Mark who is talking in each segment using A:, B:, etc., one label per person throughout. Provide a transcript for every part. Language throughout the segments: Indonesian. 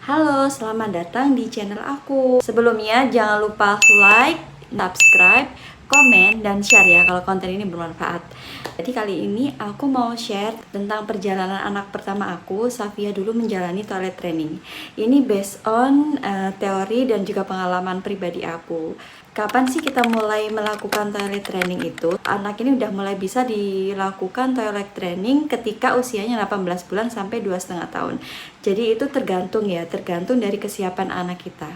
A: Halo, selamat datang di channel aku. Sebelumnya jangan lupa like, subscribe, komen, dan share ya kalau konten ini bermanfaat. Jadi kali ini aku mau share tentang perjalanan anak pertama aku, Safia, dulu menjalani toilet training. Ini based on teori dan juga pengalaman pribadi aku. Kapan sih kita mulai melakukan toilet training itu? Anak ini udah mulai bisa dilakukan toilet training ketika usianya 18 bulan sampai 2,5 tahun. Jadi itu tergantung dari kesiapan anak kita.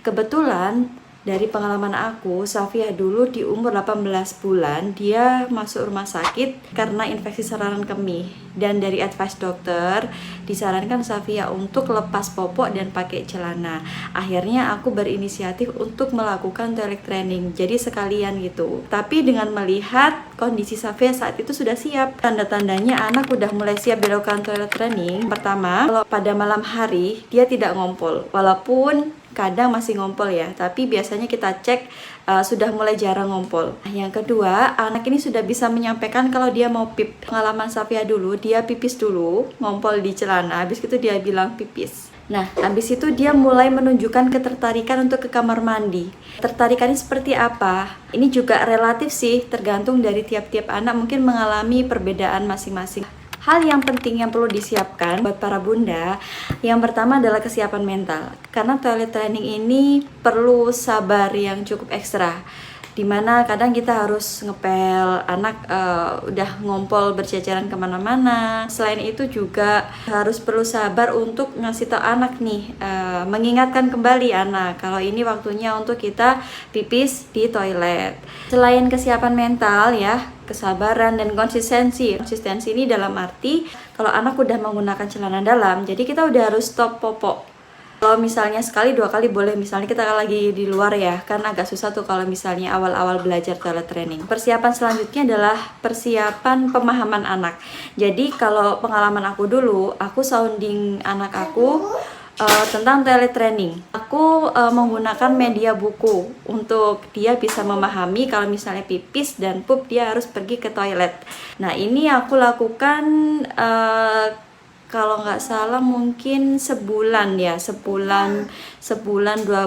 A: Kebetulan dari pengalaman aku, Safia dulu di umur 18 bulan, dia masuk rumah sakit karena infeksi saluran kemih. Dan dari advice dokter, disarankan Safia untuk lepas popok dan pakai celana. Akhirnya aku berinisiatif untuk melakukan toilet training, jadi sekalian gitu. Tapi dengan melihat kondisi Safia saat itu sudah siap, tanda-tandanya anak udah mulai siap dilakukan toilet training. Pertama, kalau pada malam hari dia tidak ngompol, walaupun kadang masih ngompol ya, tapi biasanya kita cek sudah mulai jarang ngompol. Yang kedua, anak ini sudah bisa menyampaikan kalau dia mau pengalaman Safia dulu, dia pipis dulu, ngompol di celana, habis itu dia bilang pipis. Nah, habis itu dia mulai menunjukkan ketertarikan untuk ke kamar mandi. Tertarikannya seperti apa? Ini juga relatif sih, tergantung dari tiap-tiap anak, mungkin mengalami perbedaan masing-masing. Hal yang penting yang perlu disiapkan buat para bunda, yang pertama adalah kesiapan mental. Karena toilet training ini perlu sabar yang cukup ekstra. Dimana kadang kita harus ngepel anak udah ngompol berceceran kemana-mana. Selain itu juga harus perlu sabar untuk ngasih tau anak nih, mengingatkan kembali anak kalau ini waktunya untuk kita pipis di toilet. Selain kesiapan mental ya, kesabaran dan konsistensi. Konsistensi ini dalam arti kalau anak udah menggunakan celana dalam, jadi kita udah harus stop popok. Kalau misalnya sekali dua kali boleh, misalnya kita lagi di luar ya, kan agak susah tuh kalau misalnya awal-awal belajar toilet training. Persiapan selanjutnya adalah persiapan pemahaman anak. Jadi kalau pengalaman aku dulu, aku sounding anak aku tentang toilet training. Aku menggunakan media buku untuk dia bisa memahami kalau misalnya pipis dan pup dia harus pergi ke toilet. Nah ini aku lakukan kalau nggak salah mungkin sebulan 2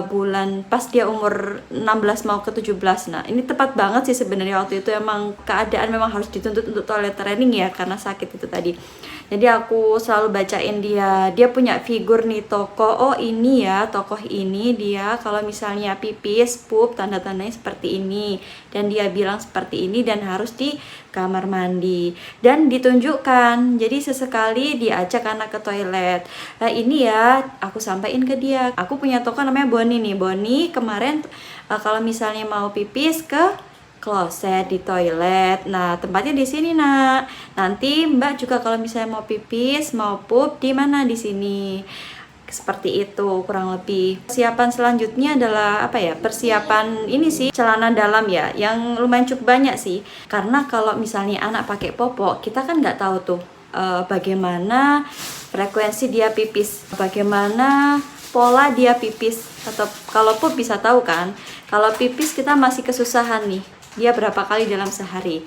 A: bulan pas dia umur 16 mau ke 17. Nah ini tepat banget sih sebenarnya, waktu itu emang keadaan memang harus dituntut untuk toilet training ya karena sakit itu tadi. Jadi aku selalu bacain dia punya figur nih tokoh, oh ini ya tokoh ini dia kalau misalnya pipis, pup, tanda-tandanya seperti ini, dan dia bilang seperti ini dan harus di kamar mandi dan ditunjukkan. Jadi sesekali diajak anak ke toilet. Nah ini ya aku sampaikan ke dia, aku punya tokoh namanya Boni nih. Boni kemarin kalau misalnya mau pipis ke kloset di toilet. Nah, tempatnya di sini, Nak. Nanti Mbak juga kalau misalnya mau pipis, mau pup di mana di sini. Seperti itu kurang lebih. Persiapan selanjutnya adalah apa ya? Persiapan ini sih celana dalam ya, yang lumayan cukup banyak sih. Karena kalau misalnya anak pakai popok, kita kan nggak tahu tuh bagaimana frekuensi dia pipis, bagaimana pola dia pipis, atau kalau pup bisa tahu kan. Kalau pipis kita masih kesusahan nih, dia berapa kali dalam sehari.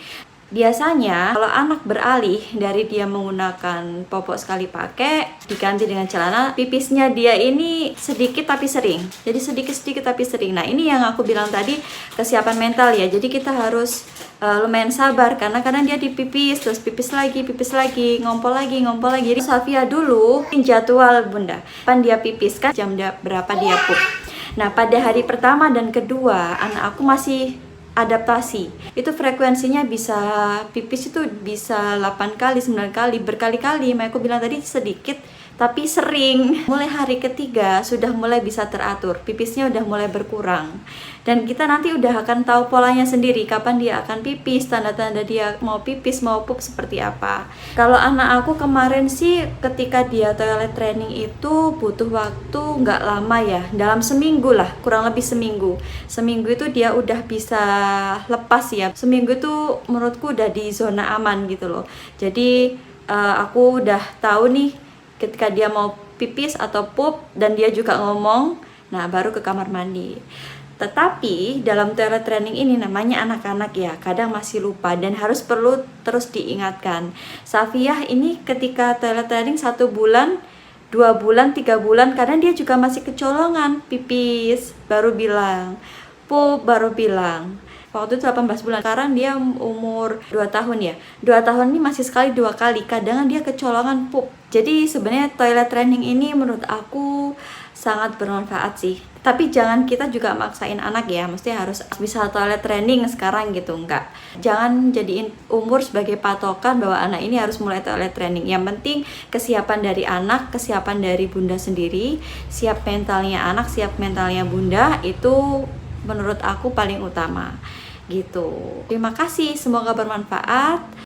A: Biasanya kalau anak beralih dari dia menggunakan popok sekali pakai diganti dengan celana, pipisnya dia ini sedikit tapi sering. Jadi sedikit tapi sering. Nah ini yang aku bilang tadi, kesiapan mental ya. Jadi kita harus lumayan sabar karena kadang dia dipipis terus pipis lagi, ngompol lagi. Jadi Safia dulu jadwal bunda, kapan dia pipis kan jam berapa dia pup. Nah pada hari pertama dan kedua anak aku masih adaptasi, itu frekuensinya bisa pipis itu bisa 8 kali, 9 kali, berkali-kali. Aku bilang tadi sedikit tapi sering. Mulai hari ketiga sudah mulai bisa teratur, pipisnya udah mulai berkurang. Dan kita nanti udah akan tahu polanya sendiri kapan dia akan pipis, tanda-tanda dia mau pipis, mau pup seperti apa. Kalau anak aku kemarin sih ketika dia toilet training itu butuh waktu nggak lama ya, dalam seminggu lah, kurang lebih seminggu. Seminggu itu dia udah bisa lepas ya. Seminggu itu menurutku udah di zona aman gitu loh. Jadi aku udah tahu nih ketika dia mau pipis atau pup dan dia juga ngomong, nah baru ke kamar mandi. Tetapi dalam toilet training ini namanya anak-anak ya, kadang masih lupa dan perlu terus diingatkan. Safiah ini ketika toilet training 1 bulan 2 bulan, 3 bulan, karena dia juga masih kecolongan, pipis, baru bilang, pup, baru bilang. Waktu itu 18 bulan, sekarang dia umur 2 tahun ya. 2 tahun ini masih sekali 2 kali, kadang dia kecolongan pup. Jadi sebenarnya toilet training ini menurut aku sangat bermanfaat sih. Tapi jangan kita juga maksain anak ya, mesti harus bisa toilet training sekarang gitu, enggak. Jangan jadiin umur sebagai patokan bahwa anak ini harus mulai toilet training. Yang penting kesiapan dari anak, kesiapan dari bunda sendiri, siap mentalnya anak, siap mentalnya bunda, itu menurut aku paling utama gitu. Terima kasih, semoga bermanfaat.